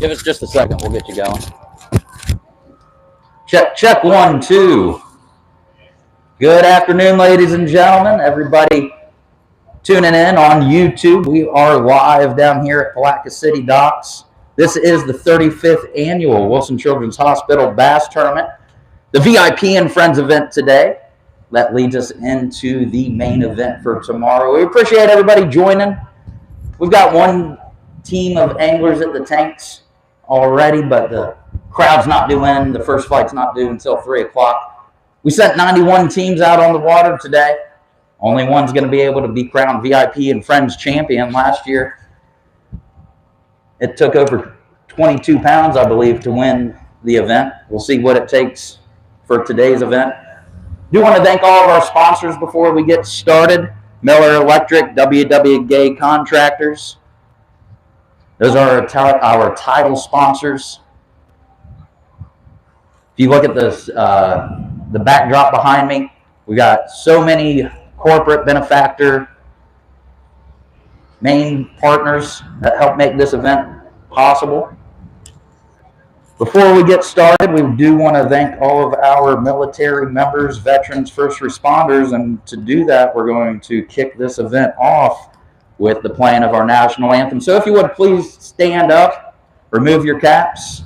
Give us just a second. We'll get you going. Check 1, 2. Good afternoon, ladies and gentlemen. Everybody tuning in on YouTube. We are live down here at Palatka City Docks. This is the 35th annual Wolfson Children's Hospital Bass Tournament, the VIP and Friends event today. That leads us into the main event for tomorrow. We appreciate everybody joining. We've got one team of anglers at the tanks already, but the crowd's not due in. The first flight's not due until 3 o'clock. We sent 91 teams out on the water today. Only one's going to be able to be crowned VIP and Friends champion. Last year, it took over 22 pounds, I believe, to win the event. We'll see what it takes for today's event. Do want to thank all of our sponsors before we get started. Miller Electric, WW Gay Contractors. Those are our title sponsors. If you look at this, the backdrop behind me, we got so many corporate benefactor main partners that help make this event possible. Before we get started, we do want to thank all of our military members, veterans, first responders, and to do that, we're going to kick this event off with the playing of our national anthem. So if you would please stand up, remove your caps.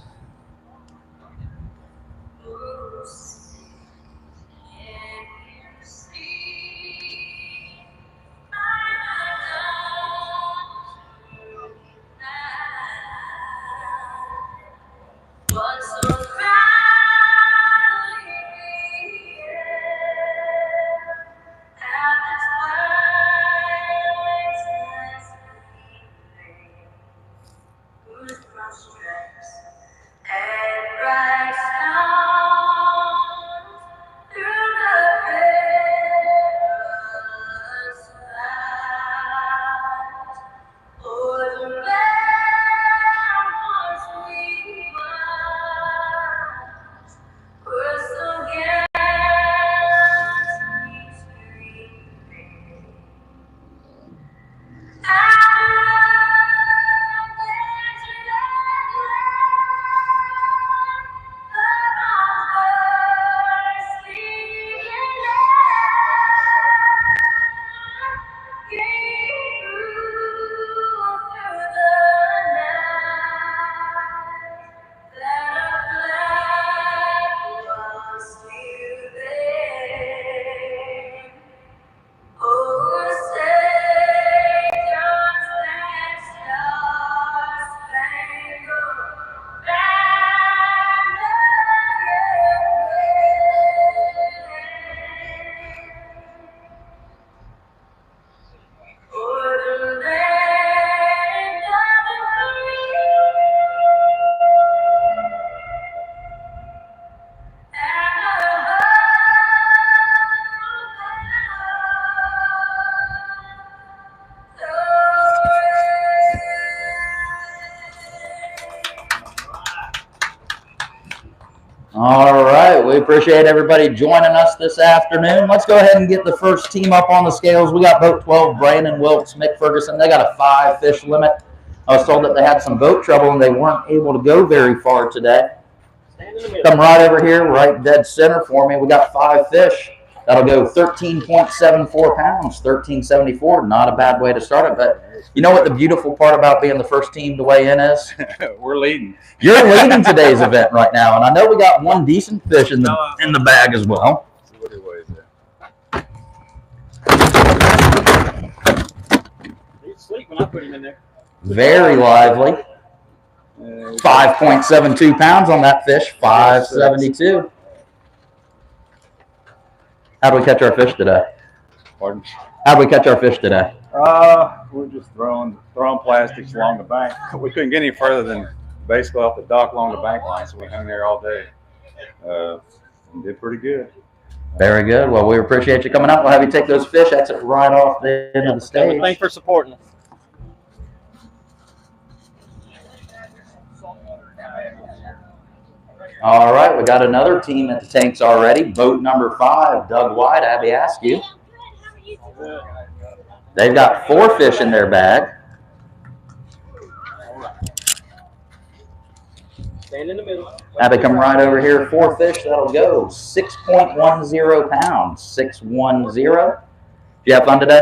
All right, we appreciate everybody joining us this afternoon. Let's go ahead and get the first team up on the scales. We got boat 12, Brandon Wilkes, Mick Ferguson. They got a 5-fish limit. I was told that they had some boat trouble and they weren't able to go very far today. Come right over here, right dead center for me. We got 5 fish. That'll go 13.74 pounds, 13.74. Not a bad way to start it, but you know what the beautiful part about being the first team to weigh in is? We're leading. You're leading today's event right now, and I know we got one decent fish in the bag as well. What do you weigh there? He's asleep when I put him in there. Very lively. 5.72 pounds on that fish, 5.72. How'd we catch our fish today? Pardon? How'd we catch our fish today? We're just throwing plastics along the bank. We couldn't get any further than basically off the dock along the bank line, so we hung there all day. And did pretty good. Very good. Well, we appreciate you coming up. We'll have you take those fish. That's it right off the end of the stage. Thanks for supporting us. All right, we got another team at the tanks already. Boat number 5, Doug White, Abby Askew. They've got 4 fish in their bag. Stand in the middle. Abby, come right over here. 4 fish. That'll go 6.10 pounds. 610. Did you have fun today?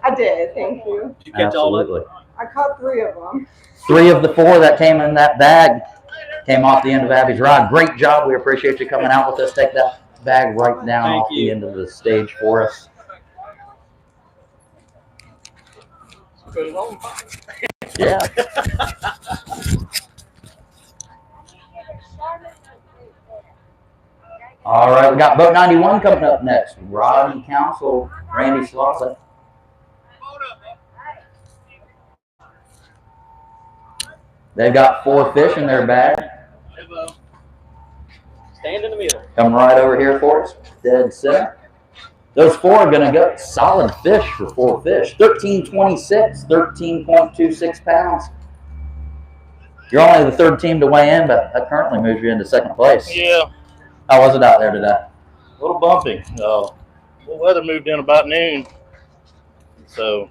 I did, thank you. Did you catch all of Absolutely. I caught 3 of them. 3 of the 4 that came in that bag came off the end of Abby's rod. Great job. We appreciate you coming out with us. Take that bag right down Thank off you. the end of the stage for us. Put it on. Yeah. All right, we got boat 91 coming up next. Roddy Council, Randy Slauson. They've got 4 fish in their bag. Stand in the middle. Come right over here for us. Dead center. Those 4 are going to go solid fish for 4 fish. 13.26, 13.26 pounds. You're only the 3rd team to weigh in, but that currently moves you into 2nd place. Yeah, How was it out there today? a little bumpy. The weather moved in about noon. So,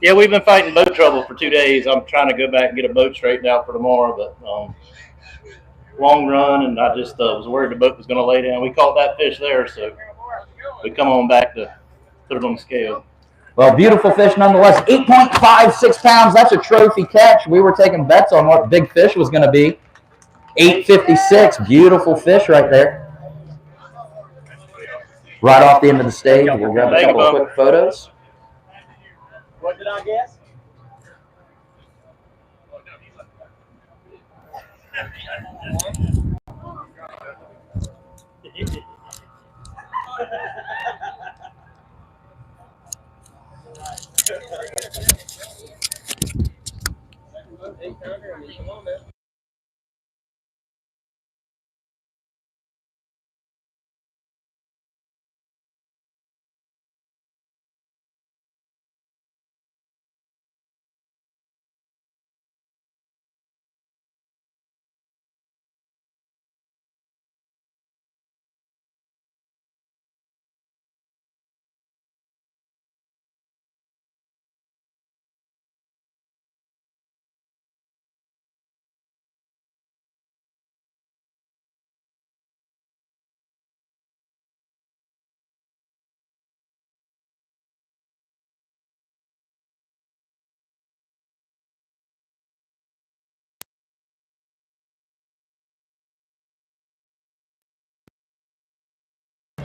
yeah, we've been fighting boat trouble for 2 days. I'm trying to go back and get a boat straightened out for tomorrow, but long run, and I just was worried the boat was going to lay down. We caught that fish there, so we come on back to put it on the scale. Well, beautiful fish nonetheless. 8.56 pounds. That's a trophy catch. We were taking bets on what big fish was going to be. 8.56. Beautiful fish right there. Right off the end of the stage. We'll grab a couple of quick photos. What did I guess?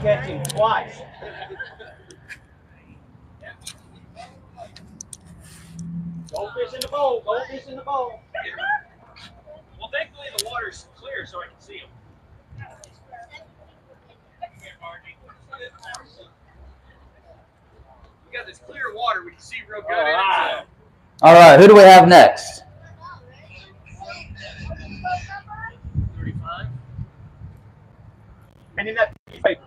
Catch him twice. Goldfish in the bowl. Goldfish in the bowl. Well, thankfully the water's clear so I can see them. We got this clear water. We can see real good in it. All right, who do we have next? 35. And in that piece of paper.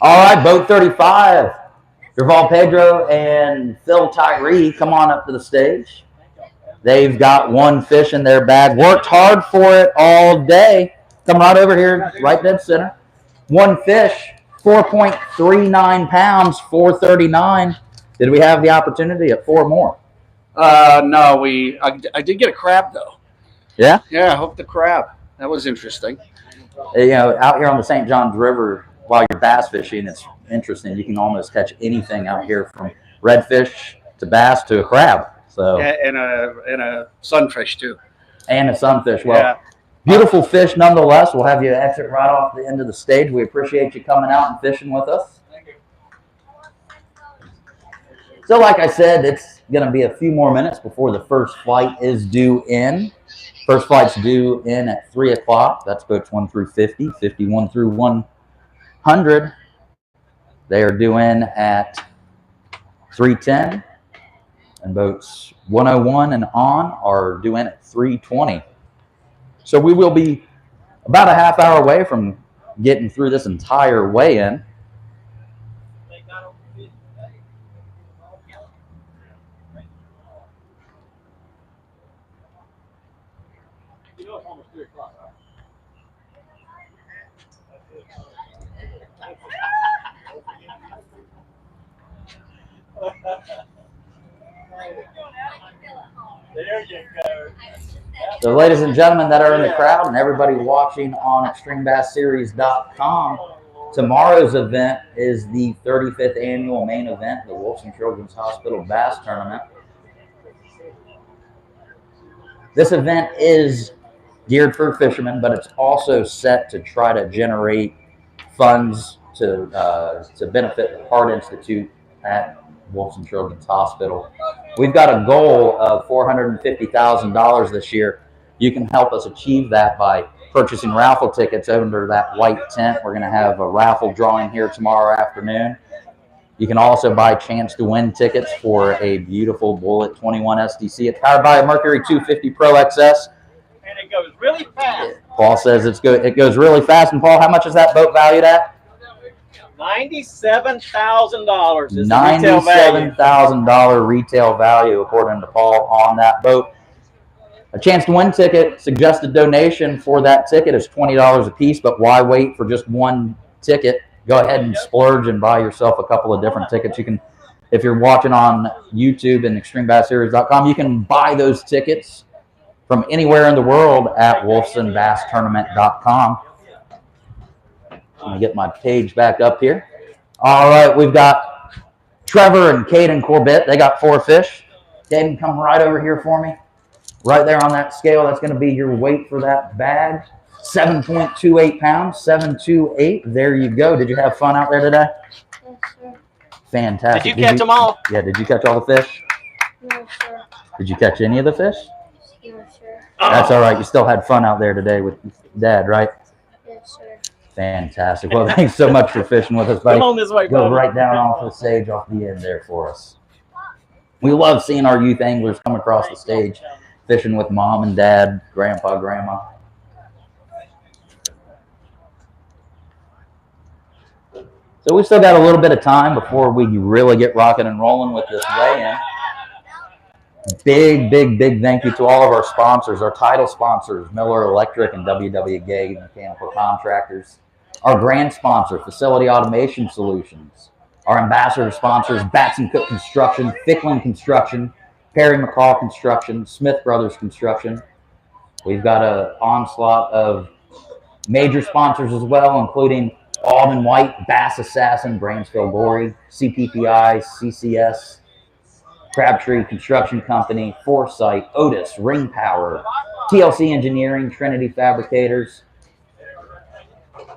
All right, boat 35. Derval Pedro and Phil Tyree, come on up to the stage. They've got 1 fish in their bag. Worked hard for it all day. Come right over here, right dead center. 1 fish, 4.39 pounds, 439. Did we have the opportunity at 4 more? No, I did get a crab though. Yeah? Yeah, I hooked the crab. That was interesting. You know, out here on the St. Johns River, while you're bass fishing, it's interesting. You can almost catch anything out here, from redfish to bass to a crab. So Yeah, and a sunfish too. and a sunfish. Well, Yeah. beautiful fish nonetheless. We'll have you exit right off the end of the stage. We appreciate you coming out and fishing with us. So like I said, it's going to be a few more minutes before the first flight is due in. First flight's due in at 3 o'clock. That's boats 1 through 50, 51 through 100. They are due in at 3:10. And boats 101 and on are due in at 3:20. So we will be about a half hour away from getting through this entire weigh-in. You know it's almost 3 o'clock, right? There you go. So, ladies and gentlemen that are in the crowd and everybody watching on ExtremeBassSeries.com, tomorrow's event is the 35th annual main event, the Wolfson Children's Hospital Bass Tournament. This event is geared for fishermen, but it's also set to try to generate funds to benefit the Heart Institute at Wolfson Children's Hospital. We've got a goal of $450,000 this year. You can help us achieve that by purchasing raffle tickets under that white tent. We're going to have a raffle drawing here tomorrow afternoon. You can also buy chance to win tickets for a beautiful Bullet 21 SDC. It's powered by a Mercury 250 Pro XS. And it goes really fast. Paul says it goes really fast. And Paul, how much is that boat valued at? $97,000 is the retail value. $97,000 retail value, according to Paul, on that boat. A chance to win ticket, suggested donation for that ticket is $20 a piece, but why wait for just one ticket? Go ahead and splurge and buy yourself a couple of different tickets. You can, if you're watching on YouTube and ExtremeBassSeries.com, you can buy those tickets from anywhere in the world at WolfsonBassTournament.com. Let me get my page back up here. All right, we've got Trevor and Caden Corbett. They got 4 fish. Caden, come right over here for me. Right there on that scale, that's going to be your weight for that bag. 7.28 pounds, 728. There you go. Did you have fun out there today? Yes, sir. Fantastic. Did you catch them all? Yeah, did you catch all the fish? No, sir. Did you catch any of the fish? No, sir. That's all right. You still had fun out there today with Dad, right? Yes, sir. Fantastic. Well, thanks so much for fishing with us, buddy. Come on this way, Go brother. right down off the stage off the end there for us. We love seeing our youth anglers come across the stage, fishing with Mom and Dad, Grandpa, Grandma. So we still got a little bit of time before we really get rocking and rolling with this weigh-in. Big thank you to all of our sponsors, our title sponsors, Miller Electric and WW Gay Mechanical Contractors. Our grand sponsor, Facility Automation Solutions. Our ambassador sponsors, Batson Cook Construction, Ficklin Construction, Perry McCall Construction, Smith Brothers Construction. We've got an onslaught of major sponsors as well, including Alden White, Bass Assassin, Bransfield Gory, CPPI, CCS, Crabtree Construction Company, Foresight, Otis, Ring Power, TLC Engineering, Trinity Fabricators,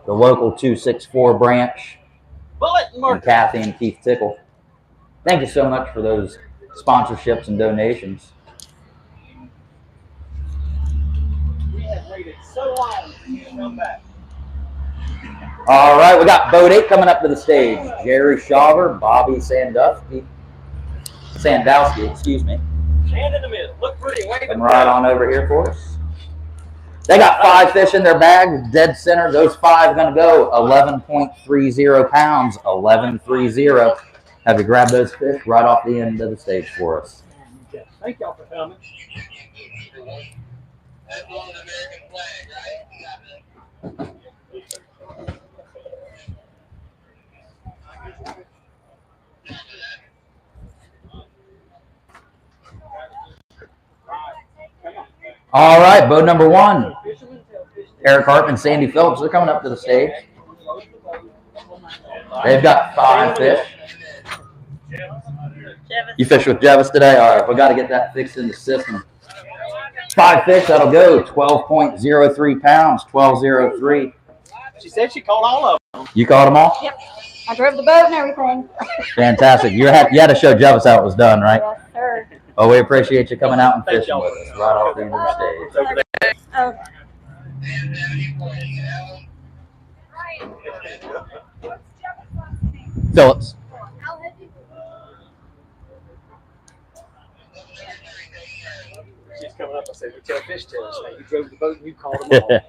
the local 264 branch, and Kathy and Keith Tickle. Thank you so much for those sponsorships and donations. We have waited so long for you to come back. All right, we got boat 8 coming up to the stage. Jerry Shaver, Bobby Sandowski, excuse me. Stand in the middle. Look pretty. Wave Come right on over here for us. They got 5 fish in their bag, dead center. Those 5 are going to go 11.30 pounds, 11.30. Have you grab those fish right off the end of the stage for us. Thank y'all for coming. All right, boat number 1. Eric Hartman, Sandy Phillips, they're coming up to the stage. They've got 5 fish. You fish with Jevis today? All right, we got to get that fixed in the system. 5 fish, that'll go 12.03 pounds, 12.03. She said she caught all of them. You caught them all? Yep. I drove the boat and everything. Fantastic. You had to show Jevis how it was done, right? Yes, sir. Oh, we appreciate you coming out and fishing with us right off the end of the stage. Oh, Phillips. She's coming up. I said, we tell fish tellers, hey, you drove the boat and you caught them all.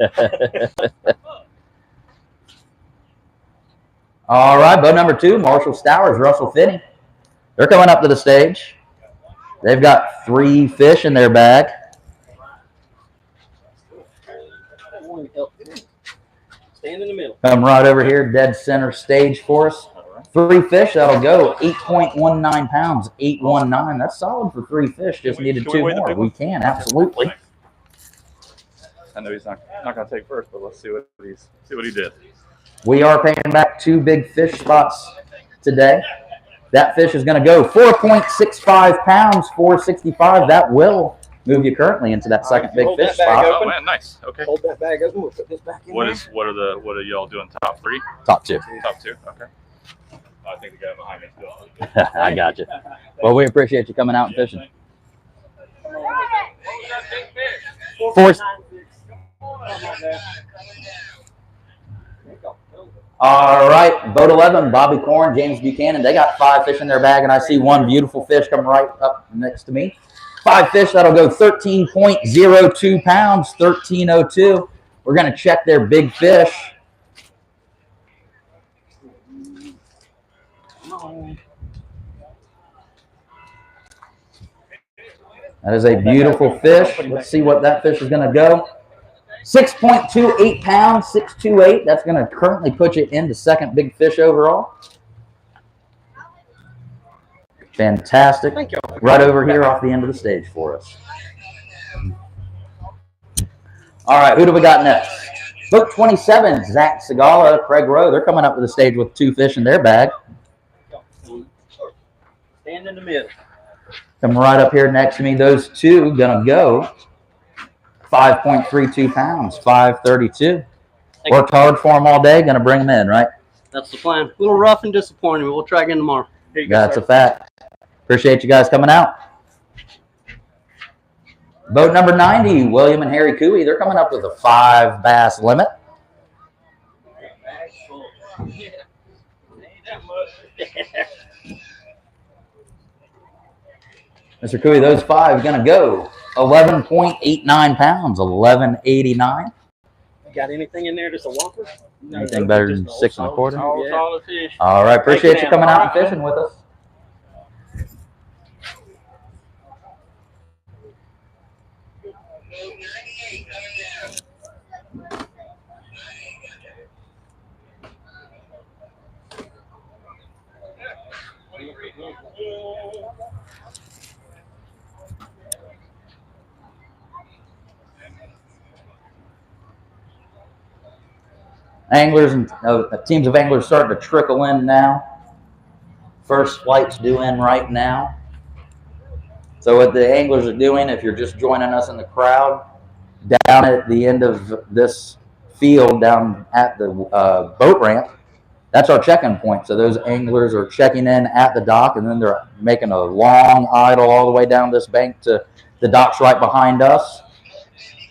All right, boat number 2, Marshall Stowers, Russell Finney. They're coming up to the stage. They've got 3 fish in their bag. Stand in the middle. Come right over here, dead center stage for us. 3 fish, that'll go 8.19 pounds, 819. That's solid for 3 fish. Just needed Can we 2 weigh the more. big We one? can, absolutely. I know he's not gonna take first, but let's see what he did. We are paying back 2 big fish spots today. That fish is going to go 4.65 pounds, 465. That will move you currently into that second big hold fish that bag spot. open. Oh man, nice. Okay. Hold that bag open. We'll put this back in. What are y'all doing? Top 3? Top 2. Top 2. Okay. I think the guy behind me is still. I got you. Well, we appreciate you coming out and fishing. Four. All right, boat 11, Bobby Corn, James Buchanan. They got 5 fish in their bag, and I see one beautiful fish come right up next to me. 5 fish, that'll go 13.02 pounds, 1302. We're going to check their big fish. That is a beautiful fish. Let's see what that fish is going to go. 6.28 pounds, 628. That's going to currently put you into second big fish overall. Fantastic. Right over here off the end of the stage for us. All right, who do we got next? Boat 27, Zach Segala, Craig Rowe. They're coming up to the stage with 2 fish in their bag. Stand in the middle. Come right up here next to me. Those 2 going to go 5.32 pounds, 532. Worked hard for them all day. Going to bring them in, right? That's the plan. A little rough and disappointing, but we'll try again tomorrow. That's a fact. Appreciate you guys coming out. Boat number 90, William and Harry Cooey. They're coming up with a 5 bass limit. Mr. Cooey, those 5 going to go 11.89 pounds, 1189. Got anything in there? Just a whopper? Anything better than 6 1/4? All solid fish. All right, appreciate you coming out and fishing with us. Anglers and teams of anglers starting to trickle in now. First flight's due in right now. So what the anglers are doing, if you're just joining us in the crowd, down at the end of this field, down at the boat ramp, that's our check-in point. So those anglers are checking in at the dock, and then they're making a long idle all the way down this bank to the docks right behind us.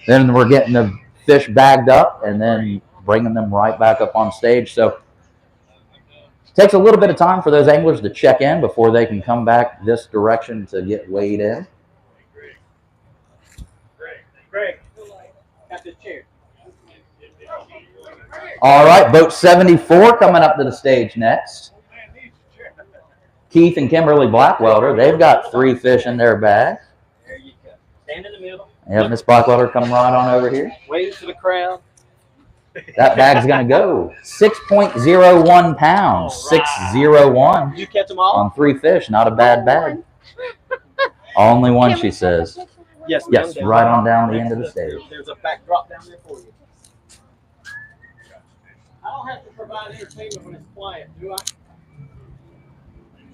Then we're getting the fish bagged up and then bringing them right back up on stage. So it takes a little bit of time for those anglers to check in before they can come back this direction to get weighed in. Greg, got this chair. All right, boat 74 coming up to the stage next. Keith and Kimberly Blackwelder, they've got 3 fish in their bag. There you go. Stand in the middle. Yeah, Miss Blackwelder, come right on over here. Wave to the crowd. That bag's going to go 6.01 pounds, 601 Did you catch them all? on 3 fish. Not a bad bag. Only one, she says. Yes, Yes, ma'am. right on down the end of the stage. There's a backdrop down there for you. I don't have to provide entertainment when it's quiet, do I?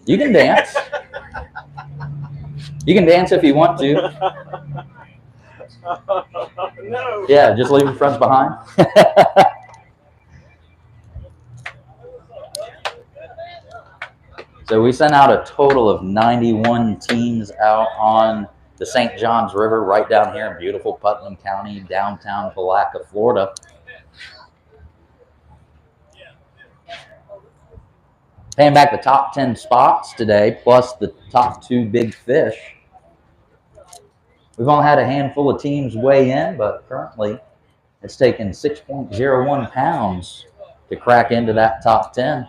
You can dance. You can dance if you want to. No. Yeah, just leave your friends behind. So we sent out a total of 91 teams out on the St. Johns River right down here in beautiful Putnam County, downtown Palatka, Florida. Paying back the top 10 spots today, plus the top 2 big fish. We've only had a handful of teams weigh in, but currently it's taken 6.01 pounds to crack into that top 10.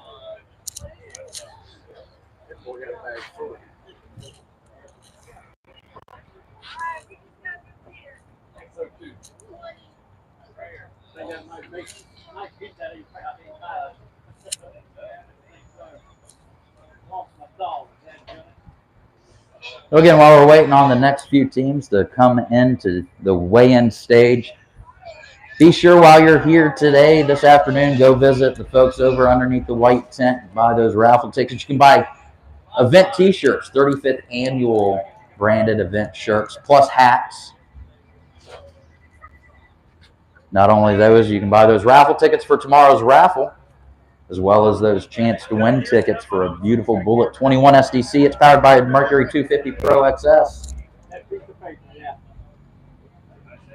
So again, while we're waiting on the next few teams to come into the weigh-in stage, be sure while you're here today, this afternoon, go visit the folks over underneath the white tent, buy those raffle tickets. You can buy event t-shirts, 35th annual branded event shirts, plus hats. Not only those, you can buy those raffle tickets for tomorrow's raffle, as well as those chance to win tickets for a beautiful Bullet 21 SDC. It's powered by a Mercury 250 Pro XS.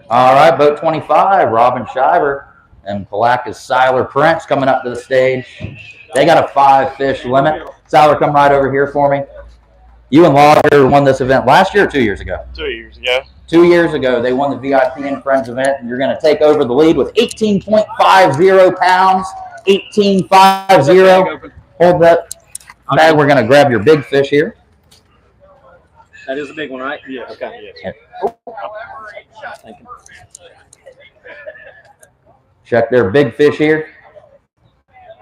All right, boat 25, Robin Shiver and Palaca's Siler Prince coming up to the stage. They got a 5-fish limit. Siler, come right over here for me. You and Logger won this event last year or 2 years ago? 2 years ago. 2 years ago, they won the VIP and Friends event, and you're going to take over the lead with 18.50 pounds. 18.50. Hold that bag. We're going to grab your big fish here. That is a big one, right? Yeah. Okay. Yeah. Thank you. Check their big fish here.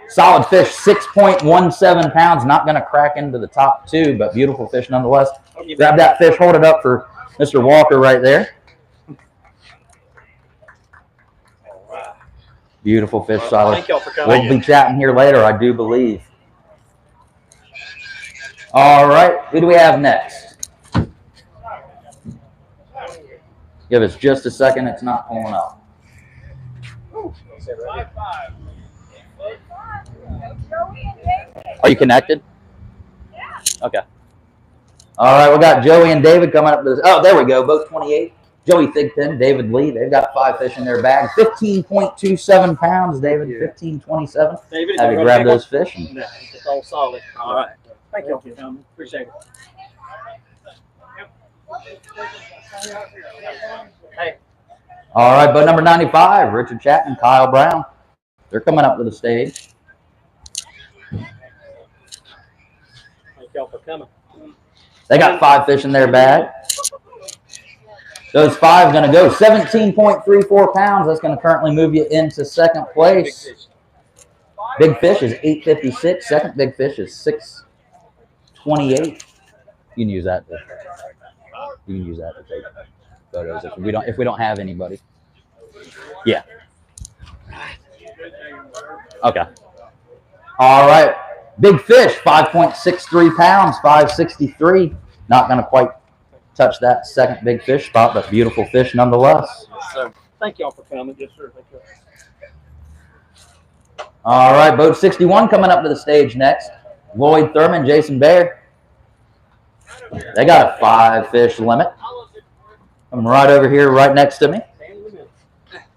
Solid fish, 6.17 pounds. Not going to crack into the top two, but beautiful fish nonetheless. Grab that fish. Hold it up for Mr. Walker right there. Beautiful fish, Siler. Thank y'all for coming. We'll be chatting here later, I do believe. All right, who do we have next? Give us just a second. It's not pulling up. Are you connected? Okay. All right, we got Joey and David coming up to this. Oh, there we go. Boat 28. Joey Thigpen, David Lee. They've got 5 fish in their bag. 15.27 pounds, David. 15.27. David, Have you grab those fish? And... No, it's all solid. All right. Thank you for coming. Appreciate it. Hey. All right, boat number 95, Richard Chapman, Kyle Brown. They're coming up to the stage. Thank y'all for coming. They got 5 fish in their bag. Those 5 going to go 17.34 pounds. That's going to currently move you into second place. Big fish is 856. Second big fish is 628. You can use that to take photos if we don't have anybody. Yeah. Okay. All right. Big fish, 5.63 pounds, 563. Not going to quite touch that second big fish spot, but beautiful fish nonetheless. Yes, sir. Thank y'all for coming. Yes, sir. Thank you. All right, boat 61 coming up to the stage next. Lloyd Thurman, Jason Baer. They got a 5 fish limit. I'm right over here, right next to me.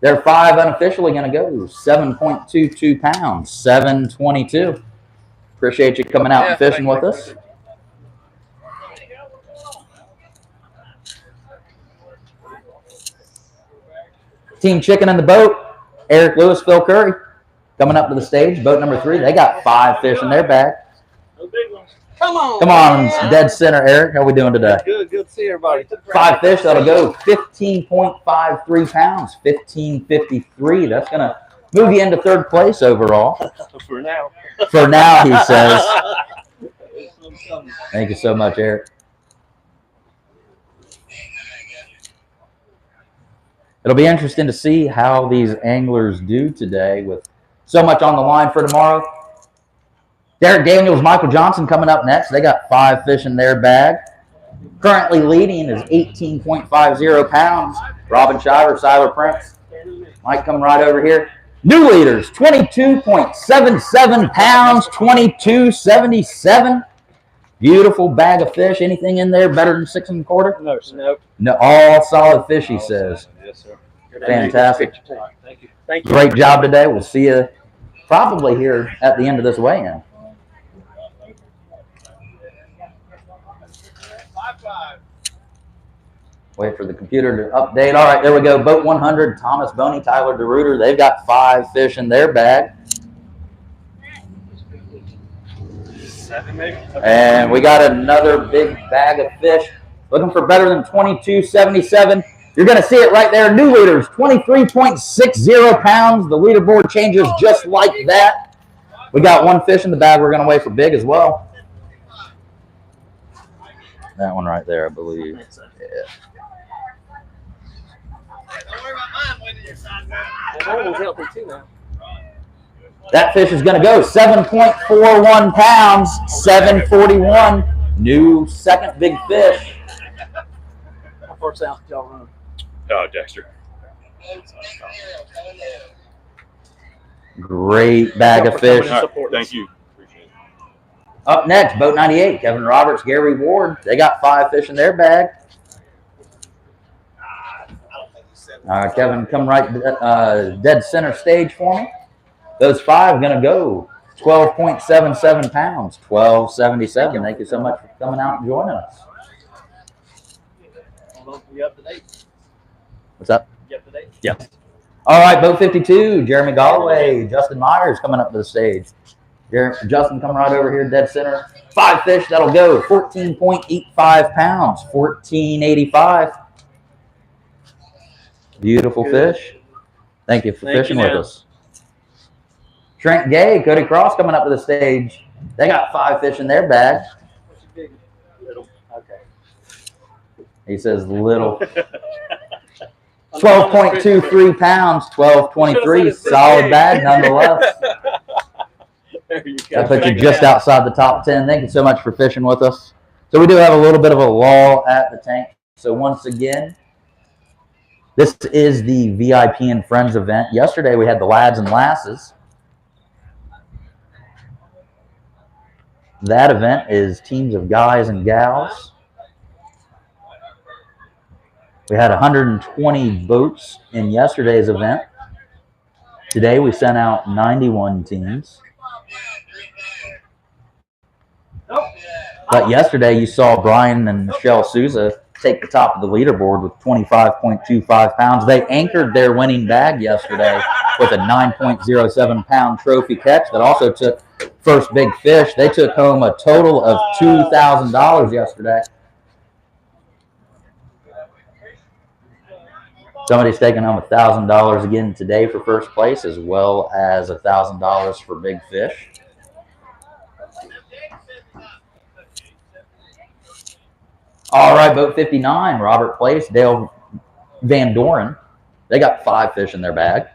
They're 5 unofficially going to go 7.22 pounds, 722. Appreciate you coming out and fishing with us. Team Chicken in the boat. Eric Lewis, Phil Curry coming up to the stage. Boat number 3. They got 5 fish in their bag. No big ones. Come on. Come on, dead center, Eric. How we doing today? Good to see everybody. 5 fish, that'll go 15.53 pounds, 15.53. That's going to move you into third place overall. For now. For now, he says. Thank you so much, Eric. It'll be interesting to see how these anglers do today with so much on the line for tomorrow. Derek Daniels, Michael Johnson coming up next. They got 5 fish in their bag. Currently leading is 18.50 pounds. Robin Shiver, Siler Prince. Mike coming right over here. New leaders, 22.77 pounds, 22.77. Beautiful bag of fish. Anything in there better than 6 1/4? No, sir. Nope. No, all solid fish, he says. Yes, sir. Fantastic. Thank you. Thank you. Great job today. We'll see you probably here at the end of this weigh-in. Wait for the computer to update. All right, there we go. Boat 100, Thomas Boney, Tyler DeRuiter. They've got 5 fish in their bag. 7 maybe. And we got another big bag of fish. Looking for better than 22.77. You're going to see it right there. New leaders, 23.60 pounds. The leaderboard changes just like that. We got 1 fish in the bag. We're going to wait for big as well. That one right there, I believe. That's it. Yeah. Don't worry about mine winning your side. Well, mine was healthy too now. That fish is going to go 7.41 pounds, 741. New second big fish. How far south did y'all run? Dexter. Great bag of fish. Thank you. Appreciate it. Up next, Boat 98, Kevin Roberts, Gary Ward. They got 5 fish in their bag. Kevin, come right dead center stage for me. Those 5 going to go 12.77 pounds, 1277. Thank you so much for coming out and joining us. You up to date? What's up? You up to date? Yes. All right, Boat 52, Jeremy Galloway, Justin Myers coming up to the stage. Justin, come right over here, dead center. 5 fish, that'll go 14.85 pounds, 1485. Beautiful fish. Thank you for fishing with us. Trent Gay, Cody Cross coming up to the stage. They got 5 fish in their bag. Little. Okay. He says little. 12.23 pounds, 1223. Solid bag nonetheless. There you go. That puts you just outside the top 10. Thank you so much for fishing with us. So we do have a little bit of a lull at the tank. So once again, this is the VIP and Friends event. Yesterday we had the lads and lasses. That event is teams of guys and gals. We had 120 boats in yesterday's event. Today we sent out 91 teams. But yesterday you saw Brian and Michelle Souza take the top of the leaderboard with 25.25 pounds. They anchored their winning bag yesterday with a 9.07 pound trophy catch that also took first big fish. They took home a total of $2,000 yesterday. Somebody's taking home $1,000 again today for first place, as well as $1,000 for big fish. All right, Boat 59, Robert Place, Dale Van Doren. They got 5 fish in their bag.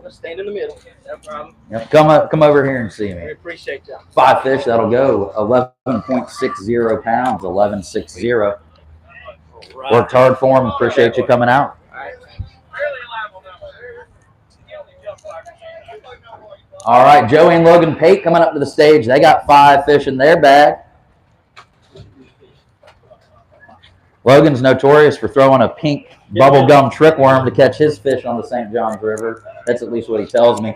Stand in the middle. No problem. Yep, come over here and see me. We appreciate you. 5 fish, that'll go 11.60 pounds, 1160. Right. Worked hard for them. Appreciate you coming out. All right, Joey and Logan Pate coming up to the stage. They got 5 fish in their bag. Logan's notorious for throwing a pink bubblegum trickworm to catch his fish on the St. Johns River. That's at least what he tells me.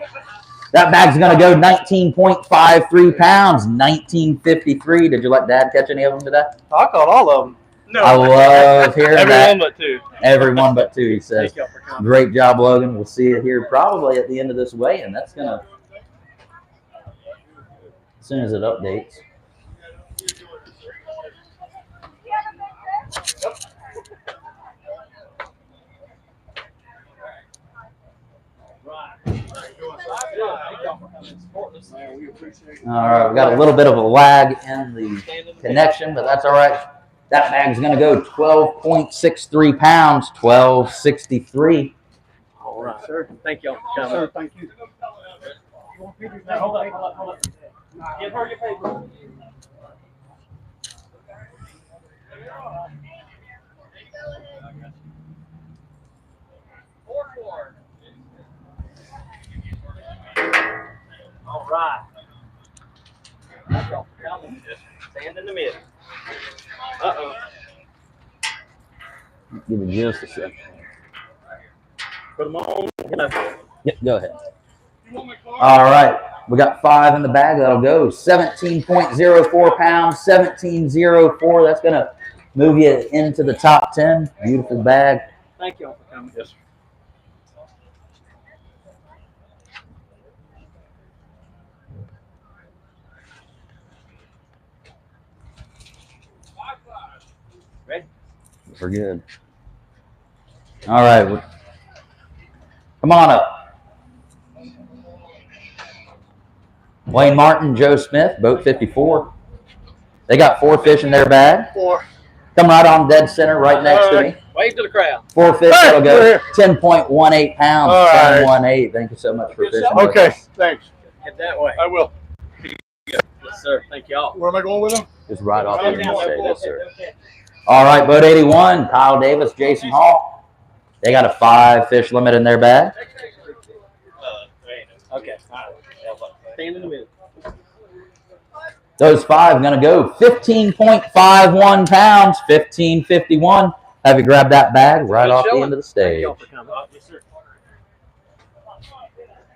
That bag's going to go 19.53 pounds, 1953. Did you let Dad catch any of them today? I caught all of them. No. I love hearing that. Everyone but 2. Everyone but 2, he says. Thank y'all for coming. Great job, Logan. We'll see you here probably at the end of this weigh-in. That's going to, as soon as it updates. All right, we got a little bit of a lag in the connection, but that's all right. That bag's going to go 12.63 pounds, 1263. All right, sir. Thank y'all for coming. Sir, thank you. Hold on. Give her your paper. All right. Stand in the middle. Uh-oh. Give it just a second. Put them on. Yep, go ahead. All right. We got 5 in the bag. That'll go 17.04 pounds, 1704. That's going to move you into the top 10. Beautiful bag. Thank y'all for coming. Yes, sir. Ready? We're good. All right. Come on up. Wayne Martin, Joe Smith, Boat 54. They got 4 fish in their bag. 4. Come right on dead center, right next to me. Wave to the crowd. 4 fish, that'll go 10.18 pounds. All right. 10.18. Thank you so much for fishing. Okay, thanks. Head that way. I will. Yes, sir. Thank y'all. Where am I going with them? Just right off Right the down, interstate, no yes, sir. bullshit. All right, boat 81, Kyle Davis, Jason Hall. They got a 5 fish limit in their bag. Okay. All right. Stand in the middle. Those 5 going to go 15.51 pounds, 15.51. Have you grab that bag right off the end of the Thank stage. y'all for coming. Yes, sir.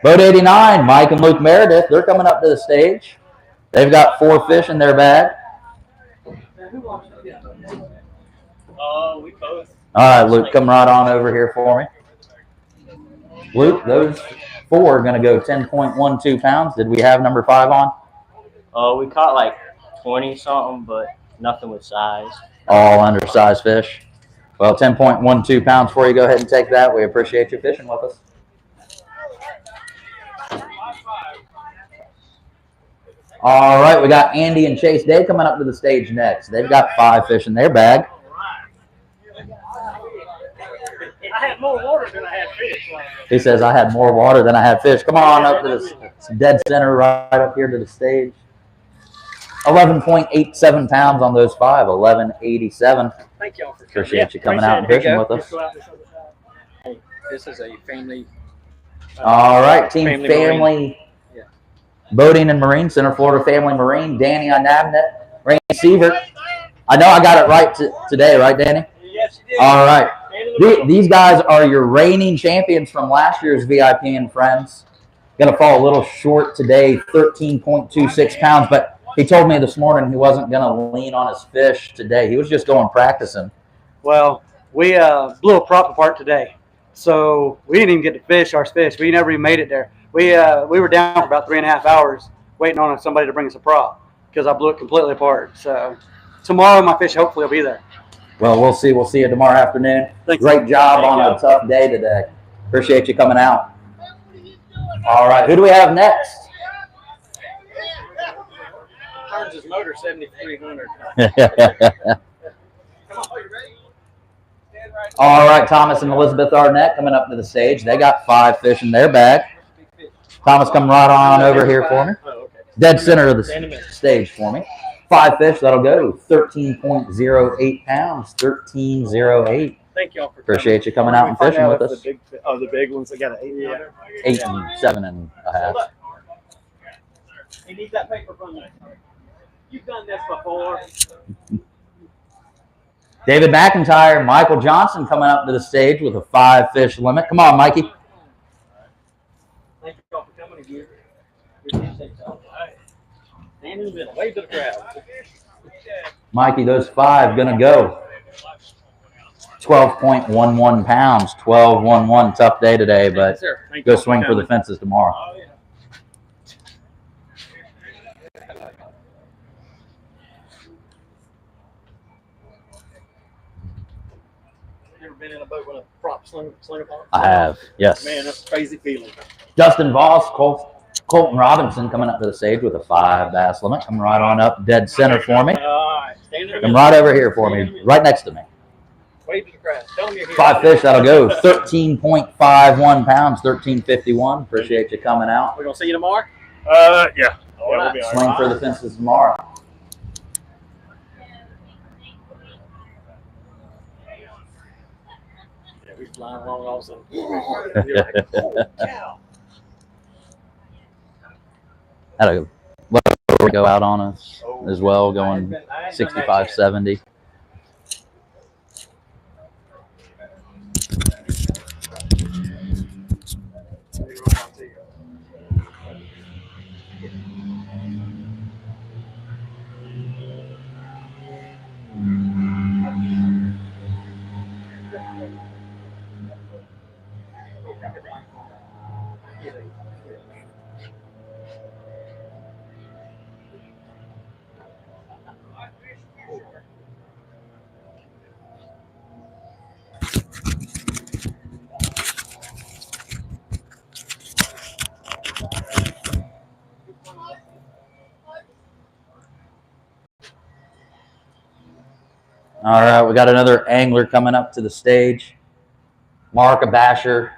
Boat 89, Mike and Luke Meredith, they're coming up to the stage. They've got 4 fish in their bag. We both. All right, Luke, come right on over here for me. Luke, those 4 are going to go 10.12 pounds. Did we have number 5 on? We caught like 20 something, but nothing with size. All undersized fish. Well, 10.12 pounds for you. Go ahead and take that. We appreciate you fishing with us. All right, we got Andy and Chase Day coming up to the stage next. They've got 5 fish in their bag. I had more water than I had fish. He says, I had more water than I had fish. Come on up to this dead center right up here to the stage. 11.87 pounds on those 5. 11.87. Thank y'all for coming. Appreciate you coming out and fishing with us. Hey, this is a family. All right, Team Family Family Yeah. Boating and Marine, Center Florida Family Marine, Danny on Nabnet, Randy Sievert. I know I got it right today, right, Danny? Yes, you did. All right. These guys are your reigning champions from last year's VIP and Friends. Going to fall a little short today, 13.26 pounds, but he told me this morning he wasn't going to lean on his fish today. He was just going practicing. Well, we blew a prop apart today, so we didn't even get to fish our fish. We never even made it there. We were down for about 3.5 hours waiting on somebody to bring us a prop because I blew it completely apart. So tomorrow my fish hopefully will be there. Well, we'll see. We'll see you tomorrow afternoon. Thanks. Great job on a tough day today. Appreciate you coming out. All right, who do we have next? Turns his motor 7,300. All right, Thomas and Elizabeth Arnett coming up to the stage. They got 5 fish in their bag. Thomas, come right on over here for me. Dead center of the stage for me. 5 fish, that'll go 13.08 pounds, 13.08. Thank y'all for Appreciate you coming out and fishing with us. The big ones. They got an 8 pounder. 8 and 7.5. You need that paper from me. You've done this before. David McIntyre, Michael Johnson coming up to the stage with a 5 fish limit. Come on, Mikey. Thank y'all for coming again. Appreciate y'all. Stand in the middle. Wave to the crowd. Mikey, those 5 gonna go 12.11 pounds. 12.11. Tough day today, but go swing for the fences tomorrow. Oh, yeah. Ever been in a boat with a prop sling apart? I have, yes. Man, that's a crazy feeling. Dustin Voss, Colton Robinson coming up to the stage with a 5 bass limit. Come right on up, dead center for me. All right, stand in the Come middle. right over here for me, right next to me. Wave to the crowd. Tell them you're here. 5 fish, that'll go 13.51 pounds, 13.51. Appreciate you coming out. We're gonna see you tomorrow. Yeah. All right. Swing for the fences tomorrow. Yeah, we flying along all of a sudden. You're like, oh, cow. Had a lower go out on us as well, going 65, 70. All right, we got another angler coming up to the stage. Mark Basher,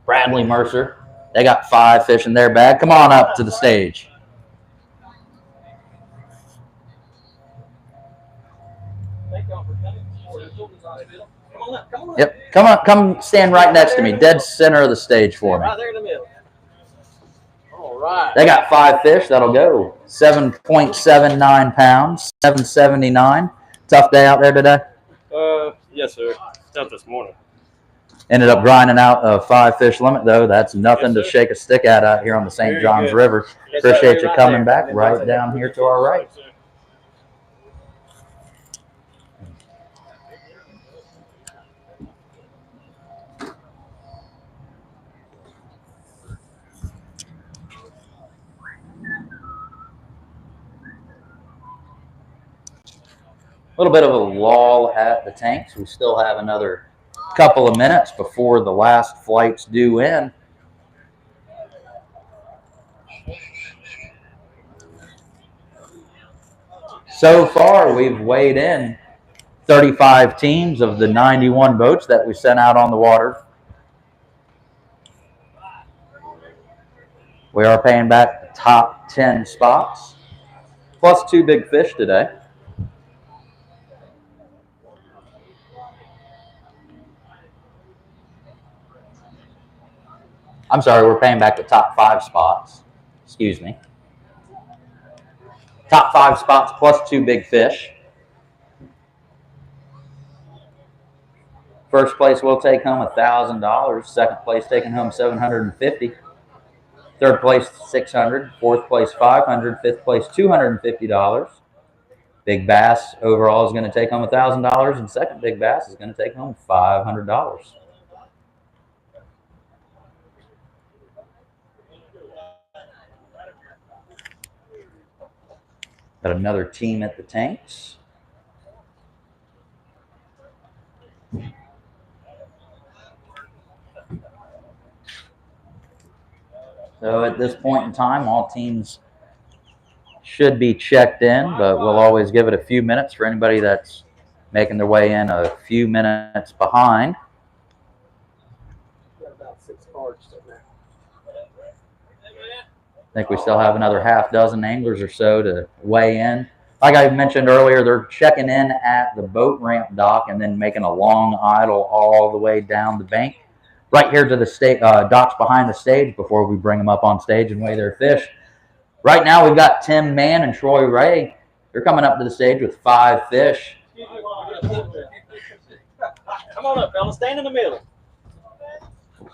Bradley Mercer. They got 5 fish in their bag. Come on up to the stage. Thank y'all for coming. Children's Hospital. Come on up. Come on up. Yep, come on, come stand right next to me, dead center of the stage for me. Right there in the middle. All right. They got 5 fish. That'll go 7.79 pounds, 779. Tough day out there today. Yes, sir. Tough this morning. Ended up grinding out a 5 fish limit though. That's nothing to shake a stick at out here on the St. Very Johns good. River. Yes, Appreciate sir. you Right coming there. back And right then down here to our right. A little bit of a lull at the tanks. We still have another couple of minutes before the last flight's due in. So far, we've weighed in 35 teams of the 91 boats that we sent out on the water. We are paying back the top 10 spots, plus 2 big fish today. I'm sorry, we're paying back the top 5 spots. Excuse me. Top 5 spots plus 2 big fish. First place will take home $1,000. Second place taking home $750. Third place $600. Fourth place $500. Fifth place $250. Big bass overall is going to take home $1,000, and second big bass is going to take home $500. Got another team at the tanks. So at this point in time, all teams should be checked in, but we'll always give it a few minutes for anybody that's making their way in a few minutes behind. Got about 6 cards sitting there. I think we still have another half dozen anglers or so to weigh in. Like I mentioned earlier, they're checking in at the boat ramp dock and then making a long idle all the way down the bank, right here to the docks behind the stage before we bring them up on stage and weigh their fish. Right now, we've got Tim Mann and Troy Ray. They're coming up to the stage with 5 fish. Come on up, fellas. Stand in the middle.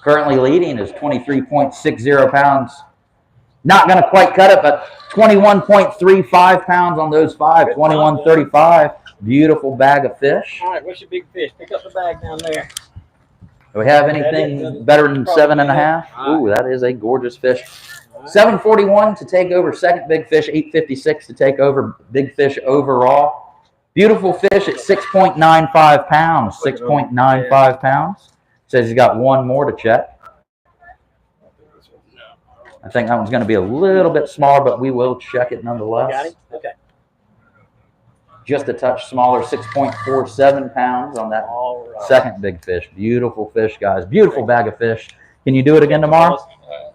Currently leading is 23.60 pounds. Not going to quite cut it, but 21.35 pounds on those 5. 21.35. Beautiful bag of fish. All right, what's your big fish? Pick up the bag down there. Do we have anything better than 7.5? Ooh, that is a gorgeous fish. 741 to take over second big fish. 856 to take over big fish overall. Beautiful fish at 6.95 pounds. 6.95 pounds. Says he's got one more to check. I think that one's going to be a little bit smaller, but we will check it nonetheless. Got him? Okay. Just a touch smaller, 6.47 pounds on that second big fish. Beautiful fish, guys. Beautiful bag of fish. Can you do it again tomorrow?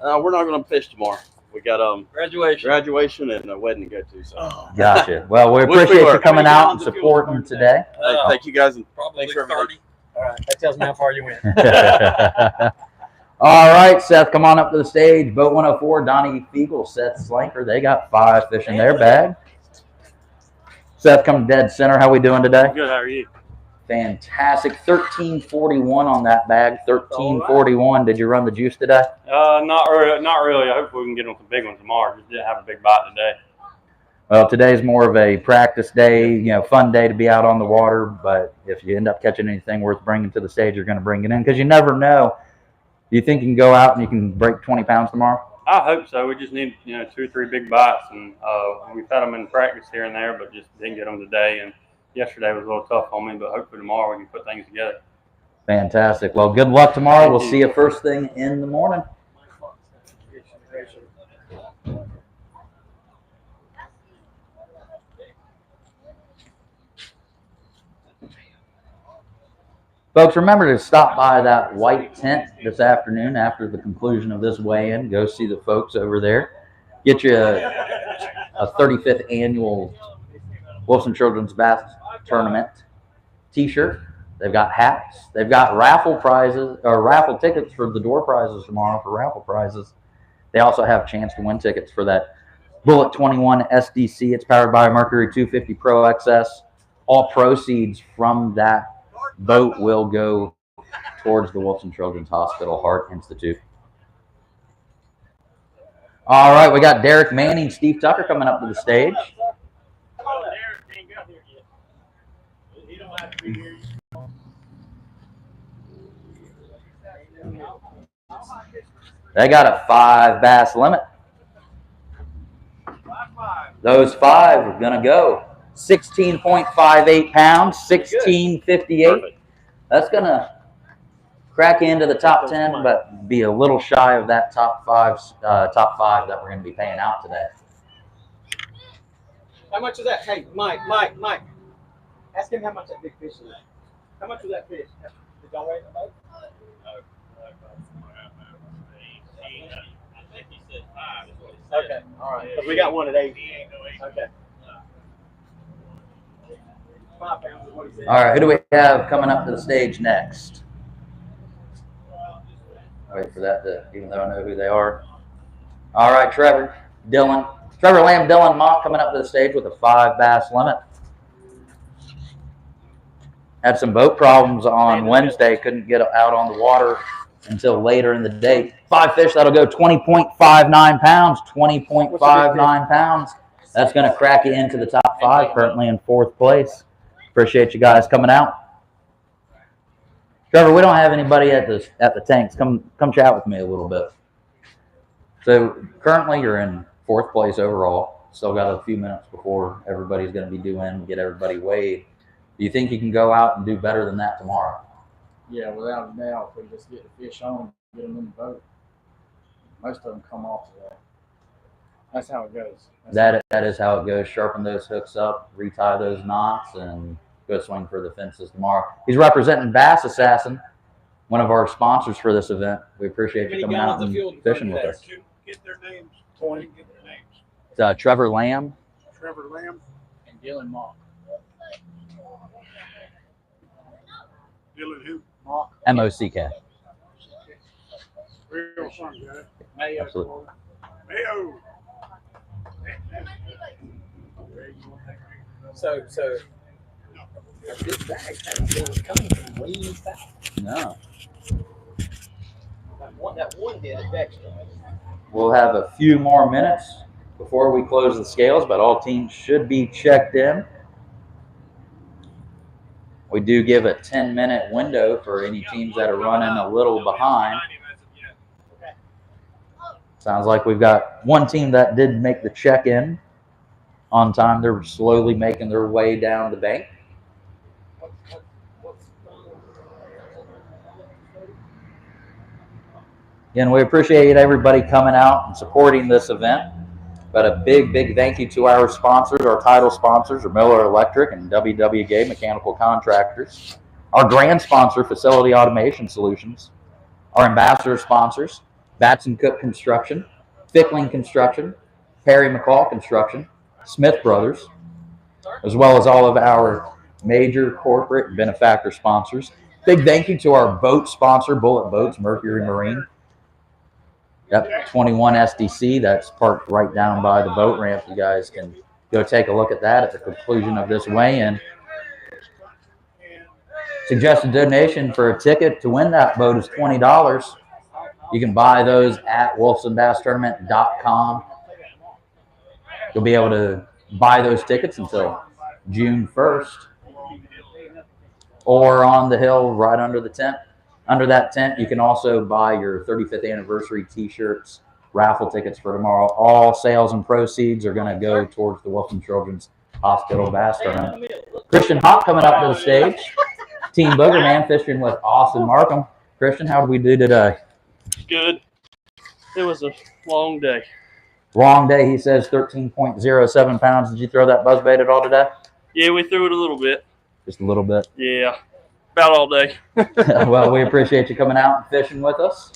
We're not going to fish tomorrow. We got graduation and a wedding to go to. So. Gotcha. Well, we appreciate you coming out and supporting today. Hey, thank you guys. And Probably thanks for 30. All right, that tells me how far you went. All right, Seth, come on up to the stage. Boat 104, Donnie Fiegel, Seth Slanker. They got 5 fish in their bag. Seth, come dead center. How we doing today? Good. How are you? Fantastic. 1341 on that bag. 1341. Did you run the juice today? Not really. I hope we can get on some big ones tomorrow. Just didn't have a big bite today. Well, today's more of a practice day, fun day to be out on the water. But if you end up catching anything worth bringing to the stage, you're going to bring it in because you never know. Do you think you can go out and you can break 20 pounds tomorrow? I hope so. We just need 2 or 3 big bites, and we've had them in practice here and there, but just didn't get them today. And yesterday was a little tough on me, but hopefully tomorrow we can put things together. Fantastic. Well, good luck tomorrow. We'll see you first thing in the morning. Folks, remember to stop by that white tent this afternoon after the conclusion of this weigh-in. Go see the folks over there. Get you a 35th annual Wolfson Children's Bass Tournament t-shirt. They've got hats. They've got raffle prizes or raffle tickets for the door prizes tomorrow for raffle prizes. They also have a chance to win tickets for that Bullet 21 SDC. It's powered by a Mercury 250 Pro XS. All proceeds from that boat will go towards the Wolfson Children's Hospital Heart Institute. All right, we got Derek Manning, Steve Tucker coming up to the stage. They got a 5 bass limit. Those 5 are going to go 16.58 pounds, 16.58. That's going to crack into the top 10, but be a little shy of that top five that we're going to be paying out today. How much is that? Hey, Mike. Ask him how much that big fish is. How much was that fish? Did y'all weigh the boat? I think he said 5 is what he said. Okay, all right. Because we got one at 8. Okay. 5 pounds is what he said. All right, who do we have coming up to the stage next? I'll wait for that, even though I know who they are. All right, Trevor Lamb, Dylan Mock coming up to the stage with a 5 bass limit. Had some boat problems on Wednesday. Couldn't get out on the water until later in the day. 5 fish, that'll go 20.59 pounds. 20.59 pounds. That's going to crack you into the top 5, currently in 4th place. Appreciate you guys coming out. Trevor, we don't have anybody at the tanks. Come chat with me a little bit. So currently you're in 4th place overall. Still got a few minutes before everybody's going to be due in, get everybody weighed. Do you think you can go out and do better than that tomorrow? Yeah, without a doubt. If we just get the fish on, get them in the boat. Most of them come off today. That's how it goes. That is how it goes. Sharpen those hooks up, retie those knots, and go swing for the fences tomorrow. He's representing Bass Assassin, one of our sponsors for this event. We appreciate you coming out and fishing with us. Get their names. 20. Get their names. It's Trevor Lamb. Trevor Lamb. And Dylan Mock. Dylan who? Mock. M-O-C-K. Real fun guy. Mayo. Absolutely. Mayo. So this bag was coming from way back. No. That one did it extra. We'll have a few more minutes before we close the scales, but all teams should be checked in. We do give a 10-minute window for any teams that are running a little behind. Sounds like we've got one team that did make the check-in on time. They're slowly making their way down the bank. Again, we appreciate everybody coming out and supporting this event. But a big thank you to our sponsors, our title sponsors, are Miller Electric and WW Gay Mechanical Contractors. Our grand sponsor, Facility Automation Solutions. Our ambassador sponsors, Batson Cook Construction, Fickling Construction, Perry McCall Construction, Smith Brothers, as well as all of our major corporate and benefactor sponsors. Big thank you to our boat sponsor, Bullet Boats, Mercury Marine. Yep, 21 SDC, that's parked right down by the boat ramp. You guys can go take a look at that at the conclusion of this weigh-in. Suggested donation for a ticket to win that boat is $20. You can buy those at wolfsonbasstournament.com. You'll be able to buy those tickets until June 1st. Or on the hill right under the tent. Under that tent, you can also buy your 35th anniversary t-shirts, raffle tickets for tomorrow. All sales and proceeds are going to go towards the Wolfson Children's Hospital Bass Tournament. Christian Hawk coming up to the stage. Team Boogerman fishing with Austin Markham. Christian, how did we do today? Good. It was a long day. Long day, he says 13.07 pounds. Did you throw that buzzbait at all today? Yeah, we threw it a little bit. Just a little bit. Yeah. about all day. Well, we appreciate you coming out and fishing with us.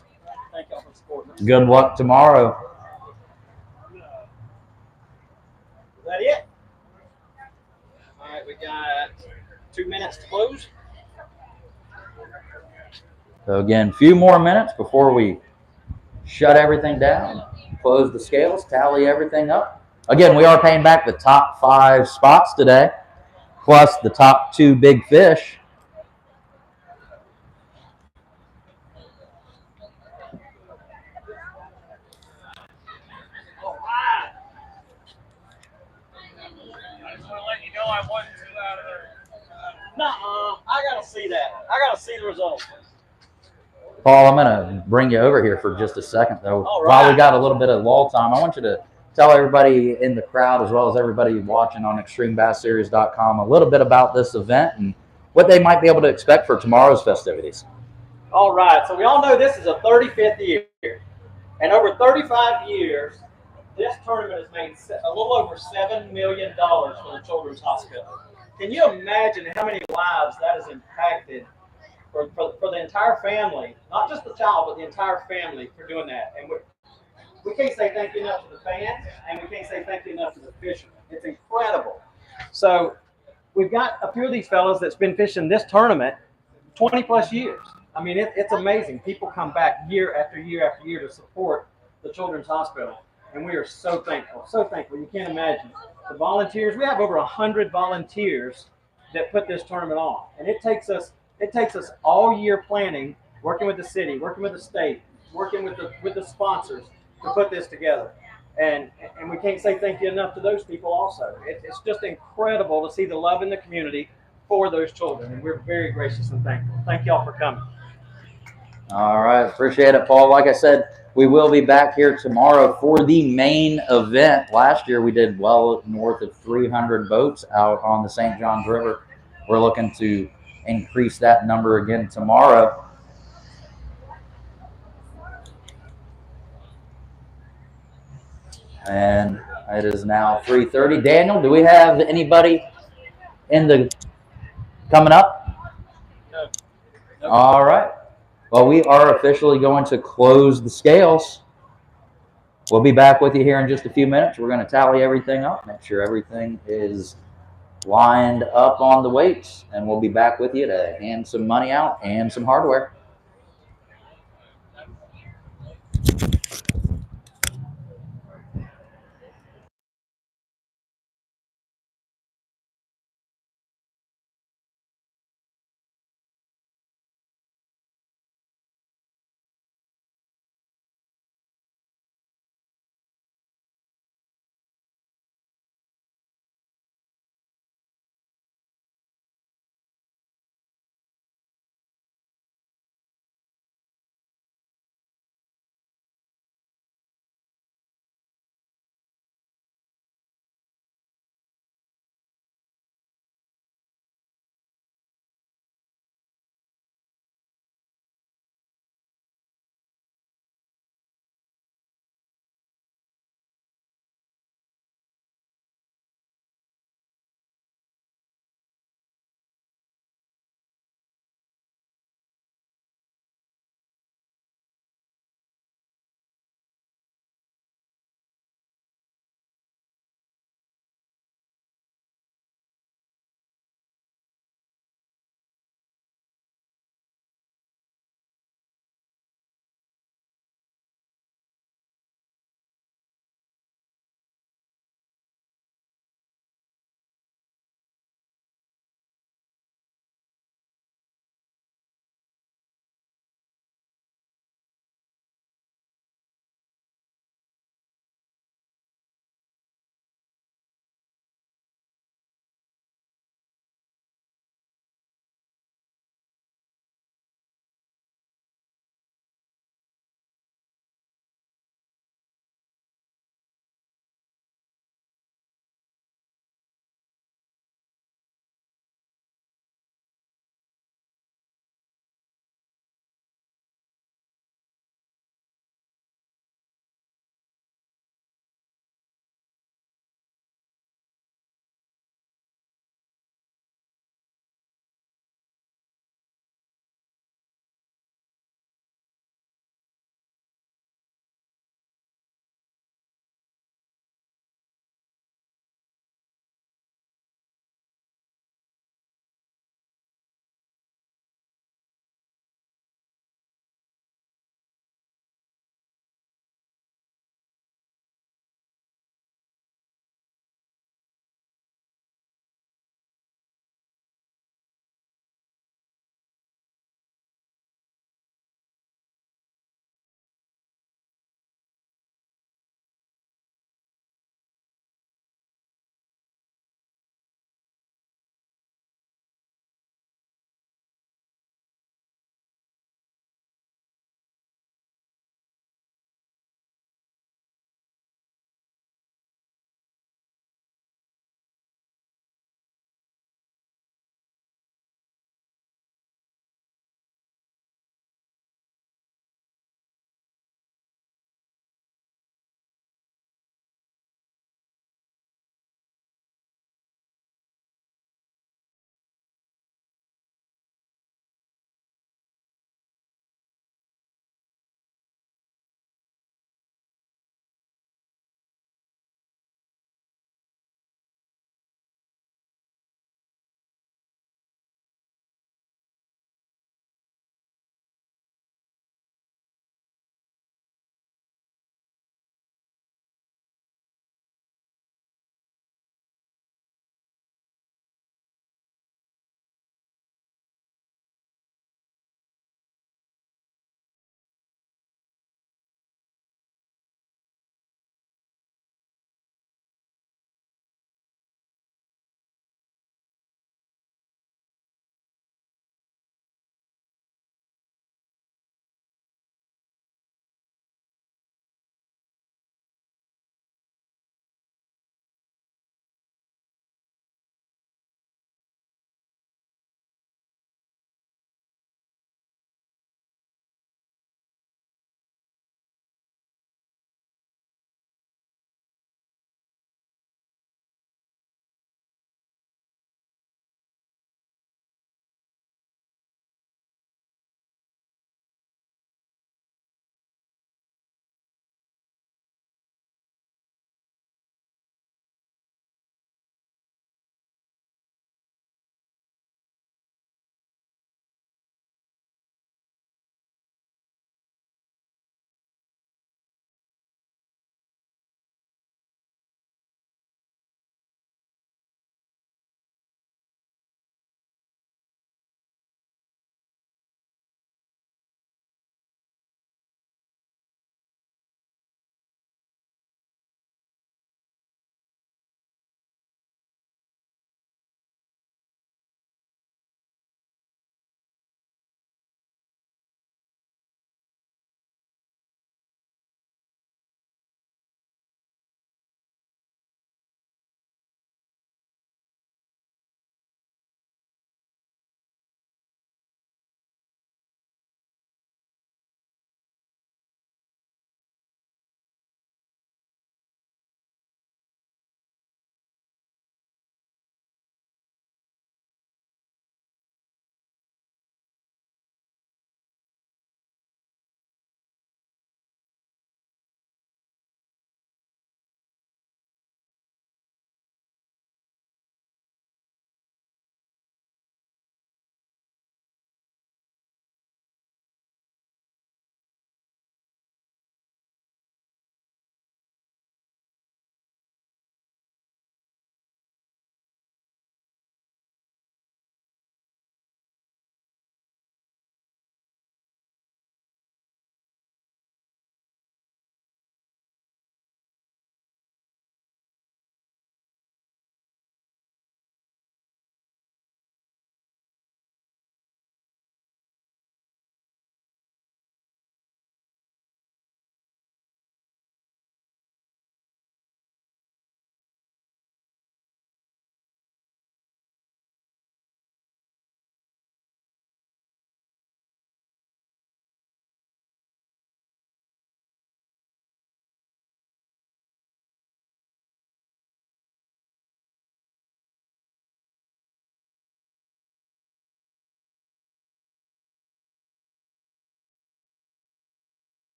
Thank y'all for supporting us. Good luck tomorrow. Is that it? All right, we got 2 minutes to close. So again, a few more minutes before we shut everything down, close the scales, tally everything up. Again, we are paying back the top 5 spots today, plus the top 2 big fish. All right. I just want to let you know I wasn't too out of there. Nuh-uh. I got to see that. I got to see the results. Paul, I'm going to bring you over here for just a second, though. All right. While we got a little bit of lull time, I want you to tell everybody in the crowd, as well as everybody watching on ExtremeBassSeries.com, a little bit about this event and what they might be able to expect for tomorrow's festivities. All right. So we all know this is a 35th year. And over 35 years, this tournament has made a little over $7 million for the Children's Hospital. Can you imagine how many lives that has impacted for the entire family, not just the child, but the entire family for doing that? And we can't say thank you enough to the fans, and we can't say thank you enough to the fishermen. It's incredible. So we've got a few of these fellows that's been fishing this tournament 20 plus years. I mean, it's amazing. People come back year after year after year to support the Children's Hospital, and we are so thankful, so thankful. You can't imagine. The volunteers, we have over 100 volunteers that put this tournament on, and it takes us all year planning, working with the city, working with the state, working with the sponsors to put this together. And we can't say thank you enough to those people also. It's just incredible to see the love in the community for those children, and we're very gracious and thankful. Thank y'all for coming. All right. Appreciate it, Paul. Like I said, we will be back here tomorrow for the main event. Last year, we did well north of 300 boats out on the St. Johns River. We're looking to increase that number again tomorrow. And it is now 3:30. Daniel, do we have anybody coming up? No. All right. Well, we are officially going to close the scales. We'll be back with you here in just a few minutes. We're going to tally everything up, make sure everything is lined up on the weights, and we'll be back with you to hand some money out and some hardware.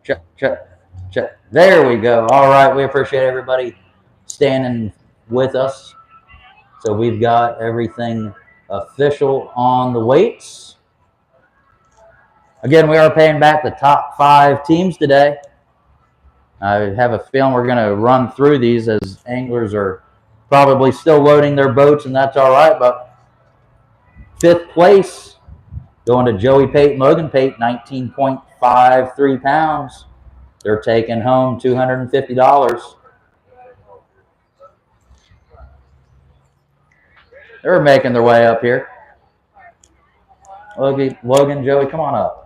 Check. There we go. All right. We appreciate everybody standing with us. So we've got everything official on the weights. Again, we are paying back the top 5 teams today. I have a feeling we're going to run through these as anglers are probably still loading their boats, and that's all right. But 5th place going to Joey Pate, Logan Pate, 19.53 pounds. They're taking home $250. They're making their way up here. Logan, Joey, come on up.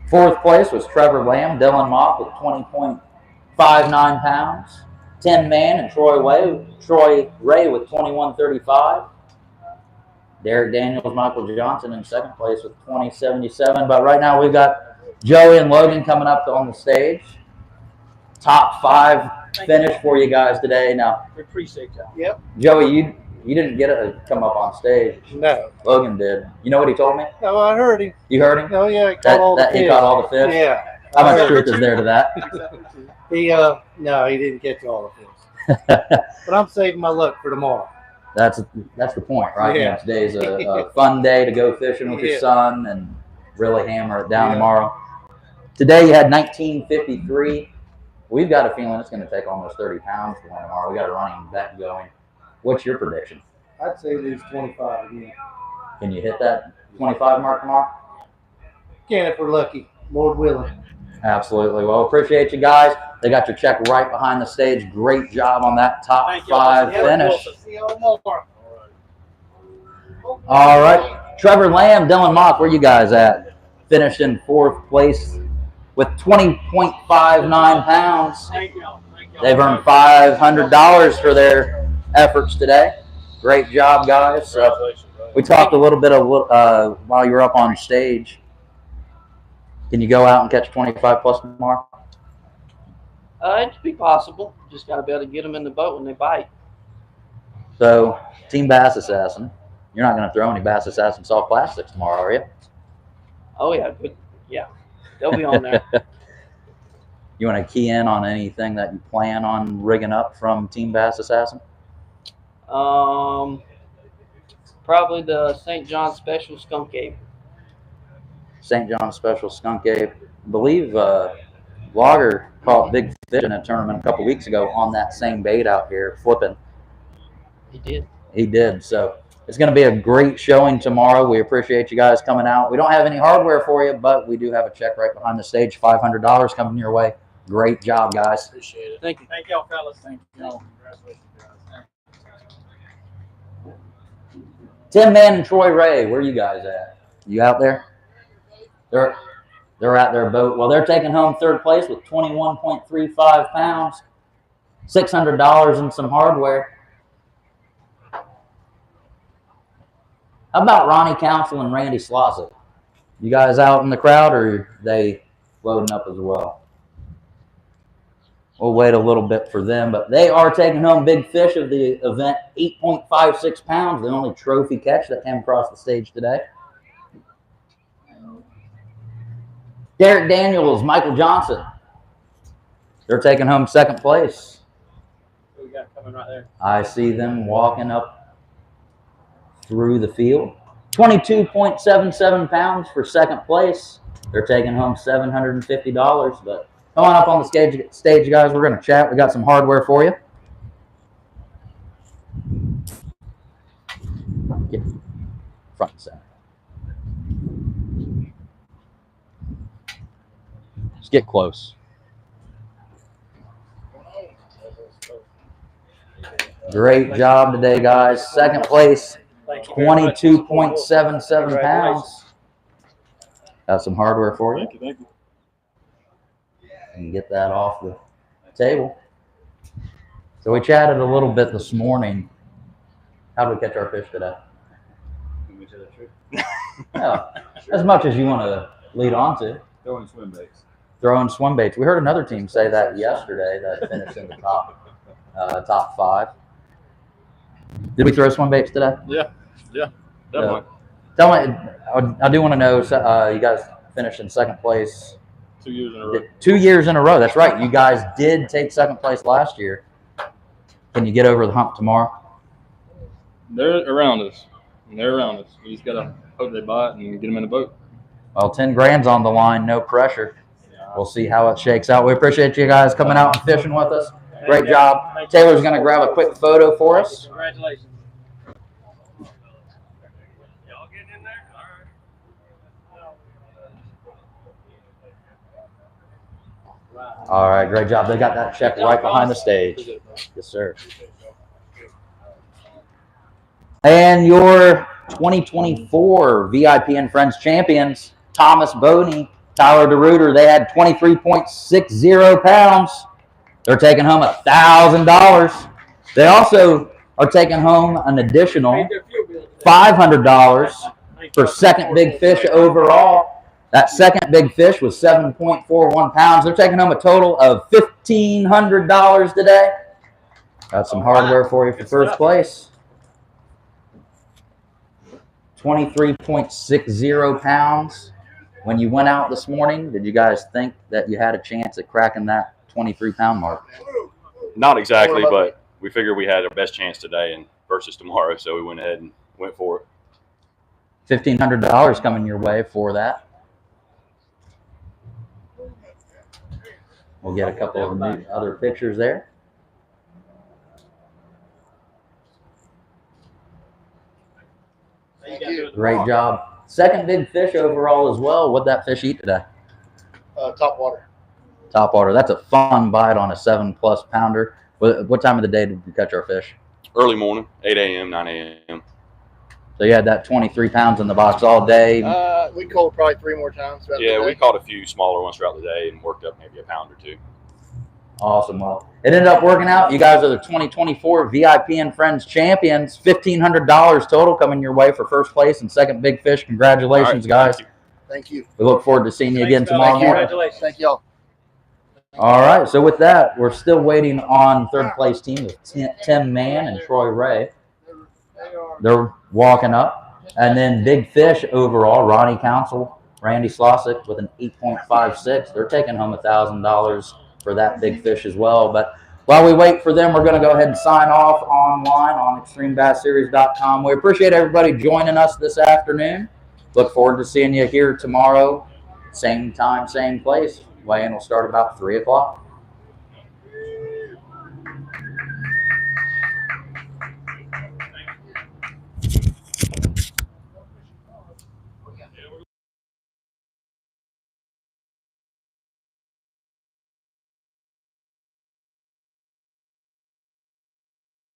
Fourth place was Trevor Lamb, Dylan Mock with 20.59 pounds. 10-man and Troy Ray with 21.35. Derek Daniels, Michael Johnson in second place with 20.77. But right now we've got Joey and Logan coming up on the stage. Top 5 finish for you guys today. Now, We appreciate that. Yep. Joey, you didn't get to come up on stage. No. Logan did. You know what he told me? No, I heard him. You heard him? Oh yeah, he caught That, all the that fish. he caught all the fish? Yeah. How I much heard truth is there to that? He no, he didn't catch all the fish. But I'm saving my luck for tomorrow. That's the point, right? Yeah. You know, today's a fun day to go fishing with your Yeah. son and really hammer it down Yeah. tomorrow. Today you had 19.53. We've got a feeling it's going to take almost 30 pounds for one tomorrow. We got a running bet going. What's your prediction? I'd say lose 25 again. Can you hit that 25 mark tomorrow? Can if we're lucky. Lord willing. Absolutely. Well, appreciate you guys. They got your check right behind the stage. Great job on that top Thank y'all. 5 Yeah, finish. See y'all tomorrow. All right. Trevor Lamb, Dylan Mock, where you guys at? Finished in 4th place with 20.59 pounds. Thank y'all. Thank y'all. They've earned $500 for their efforts today. Great job, guys. We talked a little bit while you were up on stage. Can you go out and catch 25 plus tomorrow? It'd be possible. Just got to be able to get them in the boat when they bite. So, Team Bass Assassin, you're not going to throw any Bass Assassin soft plastics tomorrow, are you? Oh yeah, good. Yeah, they'll be on there. You want to key in on anything that you plan on rigging up from Team Bass Assassin? Probably the St. John Special Skunk Ape. St. John Special Skunk Ape. I believe Logger caught big fish in a tournament a couple weeks ago on that same bait out here, flipping. He did. He did. So it's going to be a great showing tomorrow. We appreciate you guys coming out. We don't have any hardware for you, but we do have a check right behind the stage, $500 coming your way. Great job, guys. Appreciate it. Thank you. Thank y'all, fellas. Thank y'all. Congratulations, guys. 10-man and Troy Ray, where are you guys at? You out there? They're at their boat. Well, they're taking home 3rd place with 21.35 pounds, $600 and some hardware. How about Ronnie Council and Randy Slossett? You guys out in the crowd, or are they loading up as well? We'll wait a little bit for them, but they are taking home big fish of the event, 8.56 pounds, the only trophy catch that came across the stage today. Derek Daniels, Michael Johnson. They're taking home 2nd place. What we got coming right there? I see them walking up through the field. 22.77 pounds for 2nd place. They're taking home $750, but come on up on the stage, guys. We're going to chat. We got some hardware for you. Get front and center. Just get close. Great job today, guys. 2nd place, 22.77 pounds. Got some hardware for you. Thank you. And get that off the table. So we chatted a little bit this morning How did we catch our fish today? Yeah, as much as you want to lead on to. Throwing swim baits. Throwing swim baits. We heard another team say that yesterday that finished in the top 5. Did we throw swim baits today? Yeah, definitely. Tell me, I do want to know, you guys finished in second place 2 years in a row. 2 years in a row. That's right. You guys did take second place last year. Can you get over the hump tomorrow? They're around us. We just gotta hope they bite and get them in the boat. Well, 10 grand's on the line. No pressure. We'll see how it shakes out. We appreciate you guys coming out and fishing with us. Great job. Taylor's going to grab a quick photo for us. Congratulations. All right, great job. They got that check right behind the stage. Yes, sir. And your 2024 VIP and Friends champions, Thomas Boney, Tyler DeRuiter, they had 23.60 pounds. They're taking home $1,000. They also are taking home an additional $500 for second big fish overall. That second big fish was 7.41 pounds. They're taking home a total of $1,500 today. Got some hardware for you for first place. 23.60 pounds. When you went out this morning, did you guys think that you had a chance at cracking that 23-pound mark? Not exactly, but we figured we had our best chance today and versus tomorrow, so we went ahead and went for it. $1,500 coming your way for that. We'll get a couple of other pictures there. Great job. Second big fish overall as well. What'd that fish eat today? Top water. Top water. That's a fun bite on a 7+ pounder. What time of the day did you catch our fish? Early morning, 8 a.m., 9 a.m. So you had that 23 pounds in the box all day. We caught probably 3 more times. Yeah, we caught a few smaller ones throughout the day and worked up maybe a pound or 2. Awesome. Well, it ended up working out. You guys are the 2024 VIP and Friends champions. $1,500 total coming your way for first place and second big fish. Congratulations, guys. Thank you. We look forward to seeing you again tomorrow morning. Congratulations. Thank y'all. All right. So with that, we're still waiting on third place team with Tim Mann and Troy Ray. They're walking up. And then big fish overall, Ronnie Council, Randy Slosik with an 8.56. They're taking home $1,000 for that big fish as well. But while we wait for them, we're going to go ahead and sign off online on ExtremeBassSeries.com. We appreciate everybody joining us this afternoon. Look forward to seeing you here tomorrow. Same time, same place. Weigh-in will start about 3 o'clock.